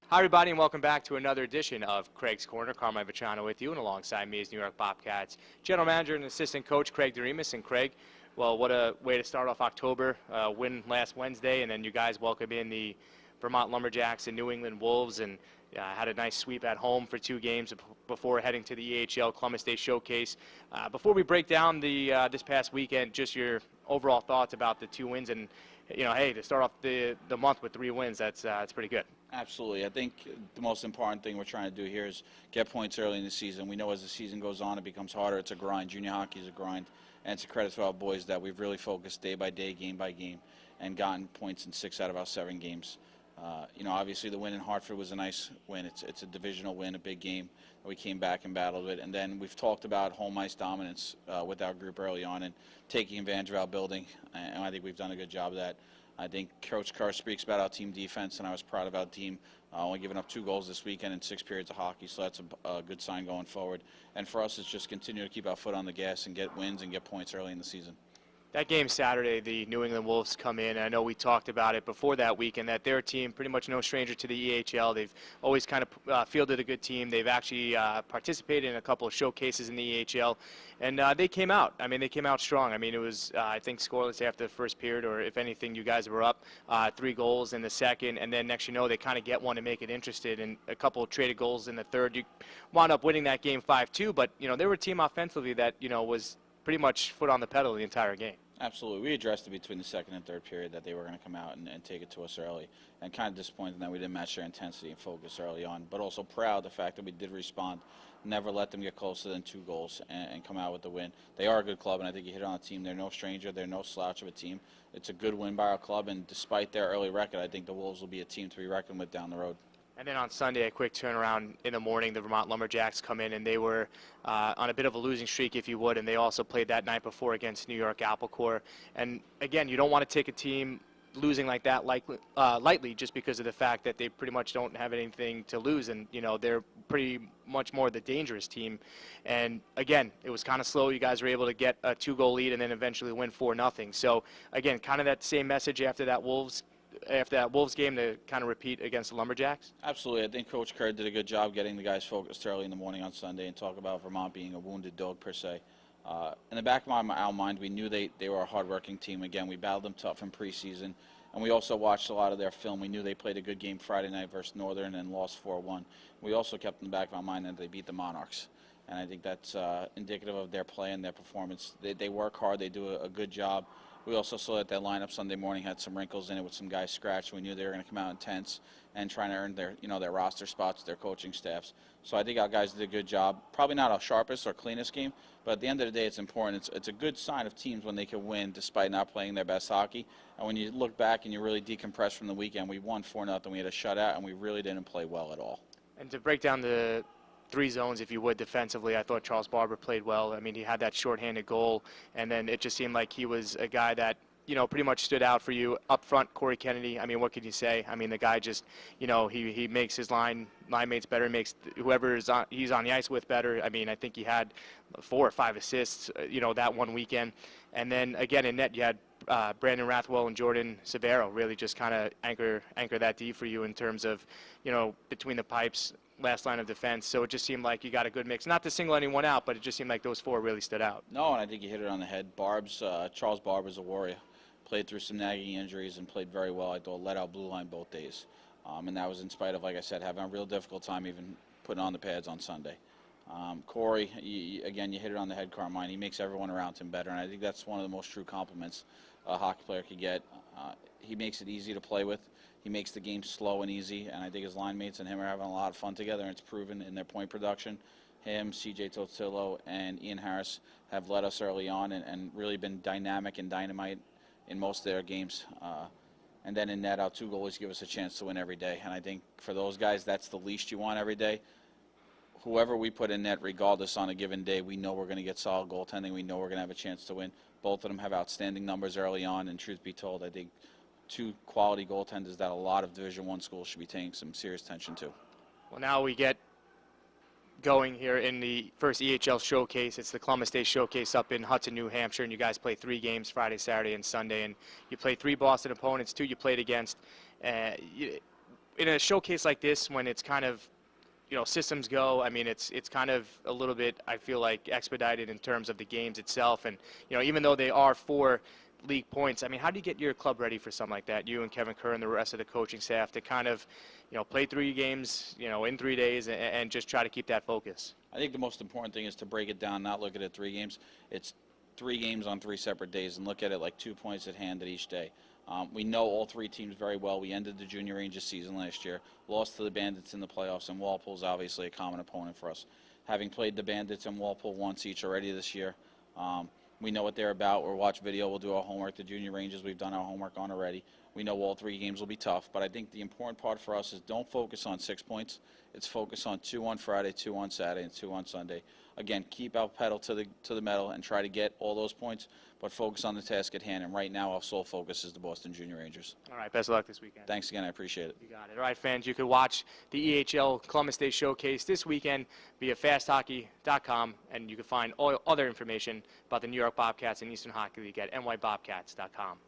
Hi, everybody, and welcome back to another edition of Craig's Corner. Carmine Vachano with you, and alongside me is New York Bobcats General Manager and Assistant Coach Craig DeRemus. And Craig, well, what a way to start off October. Win last Wednesday, and then you guys welcome in the Vermont Lumberjacks and New England Wolves, and had a nice sweep at home for 2 games before heading to the EHL Columbus Day Showcase. Before we break down the this past weekend, just your overall thoughts about the 2 wins, and hey, to start off the month with 3 wins, that's pretty good. Absolutely. I think the most important thing we're trying to do here is get points early in the season. We know as the season goes on, it becomes harder. It's a grind. Junior hockey is a grind, and it's a credit to our boys that we've really focused day by day, game by game, and gotten points in 6 out of our 7 games. Obviously the win in Hartford was a nice win. It's a divisional win, a big game that we came back and battled it. And then we've talked about home ice dominance with our group early on and taking advantage of our building, and I think we've done a good job of that. I think Coach Kerr speaks about our team defense, and I was proud of our team. Only giving up 2 goals this weekend in 6 periods of hockey, so that's a good sign going forward. And for us, it's just continue to keep our foot on the gas and get wins and get points early in the season. That game Saturday, the New England Wolves come in. I know we talked about it before that weekend, that their team, pretty much no stranger to the EHL. They've always kind of fielded a good team. They've actually participated in a couple of showcases in the EHL, and they came out. I mean, they came out strong. I mean, it was, I think, scoreless after the first period, or if anything, you guys were up 3 goals in the second, and then next they kind of get one to make it interested, and a couple of traded goals in the third. You wound up winning that game 5-2, but, they were a team offensively that, was pretty much foot on the pedal the entire game. Absolutely. We addressed it between the second and third period that they were going to come out and take it to us early, and kind of disappointed that we didn't match their intensity and focus early on, but also proud of the fact that we did respond, never let them get closer than 2 goals and come out with the win. They are a good club, and I think you hit on the team. They're no stranger. They're no slouch of a team. It's a good win by our club, and despite their early record, I think the Wolves will be a team to be reckoned with down the road. And then on Sunday, a quick turnaround in the morning, the Vermont Lumberjacks come in, and they were on a bit of a losing streak, if you would, and they also played that night before against New York Applecore. And again, you don't want to take a team losing like that lightly, just because of the fact that they pretty much don't have anything to lose, and they're pretty much more the dangerous team. And again, it was kind of slow. You guys were able to get a 2-goal lead and then eventually win 4-0. So again, kind of that same message after that Wolves game to kind of repeat against the Lumberjacks? Absolutely. I think Coach Kerr did a good job getting the guys focused early in the morning on Sunday and talk about Vermont being a wounded dog per se. In the back of our mind, we knew they were a hard-working team. Again, we battled them tough in preseason, and we also watched a lot of their film. We knew they played a good game Friday night versus Northern and lost 4-1. We also kept in the back of our mind that they beat the Monarchs, and I think that's indicative of their play and their performance. They work hard. They do a good job. We also saw that their lineup Sunday morning had some wrinkles in it with some guys scratched. We knew they were going to come out intense and trying to earn their roster spots, their coaching staffs. So I think our guys did a good job. Probably not our sharpest or cleanest game, but at the end of the day, it's important. It's a good sign of teams when they can win despite not playing their best hockey. And when you look back and you really decompress from the weekend, we won 4-0. We had a shutout, and we really didn't play well at all. And to break down the 3 zones, if you would, defensively, I thought Charles Barber played well. I mean, he had that shorthanded goal, and then it just seemed like he was a guy that, pretty much stood out for you. Up front, Corey Kennedy, I mean, what could you say? I mean, the guy just, he makes his line mates better, makes whoever he's on the ice with better. I mean, I think he had 4 or 5 assists, that one weekend. And then, again, in net, you had Brandon Rathwell and Jordan Severo really just kind of anchor that D for you in terms of, between the pipes, last line of defense. So it just seemed like you got a good mix. Not to single anyone out, but it just seemed like those 4 really stood out. No, and I think you hit it on the head. Charles Barber's a warrior. Played through some nagging injuries and played very well. I thought led our blue line both days. And that was in spite of, like I said, having a real difficult time even putting on the pads on Sunday. Corey, again, you hit it on the head, Carmine. He makes everyone around him better, and I think that's one of the most true compliments a hockey player could get. He makes it easy to play with. He makes the game slow and easy, and I think his line mates and him are having a lot of fun together, and it's proven in their point production. Him, C.J. Totillo, and Ian Harris have led us early on and really been dynamic and dynamite in most of their games. And then in net, our 2 goalies give us a chance to win every day, and I think for those guys, that's the least you want every day. Whoever we put in net, regardless on a given day, we know we're going to get solid goaltending. We know we're going to have a chance to win. Both of them have outstanding numbers early on, and truth be told, I think 2 quality goaltenders that a lot of Division I schools should be paying some serious attention to. Well, now we get going here in the first EHL showcase. It's the Columbus Day Showcase up in Hudson, New Hampshire, and you guys play 3 games Friday, Saturday, and Sunday, and you play 3 Boston opponents, 2 you played against. in a showcase like this, when it's kind of, systems go, I mean, it's kind of a little bit, I feel like, expedited in terms of the games itself. And, even though they are 4 league points, I mean, how do you get your club ready for something like that? You and Kevin Kerr and the rest of the coaching staff to kind of, play 3 games, in 3 days and just try to keep that focus. I think the most important thing is to break it down, not look at it 3 games. It's 3 games on 3 separate days, and look at it like 2 points at hand at each day. We know all 3 teams very well. We ended the Junior Rangers season last year, lost to the Bandits in the playoffs, and Walpole's obviously a common opponent for us. Having played the Bandits and Walpole once each already this year, we know what they're about. We'll watch video. We'll do our homework. The Junior Rangers we've done our homework on already. We know all 3 games will be tough, but I think the important part for us is don't focus on 6 points. It's focus on 2 on Friday, 2 on Saturday, and 2 on Sunday. Again, keep our pedal to the metal and try to get all those points, but focus on the task at hand. And right now, our sole focus is the Boston Junior Rangers. All right, best of luck this weekend. Thanks again. I appreciate it. You got it. All right, fans, you can watch the EHL Columbus Day Showcase this weekend via fasthockey.com, and you can find all other information about the New York Bobcats and Eastern Hockey League at nybobcats.com.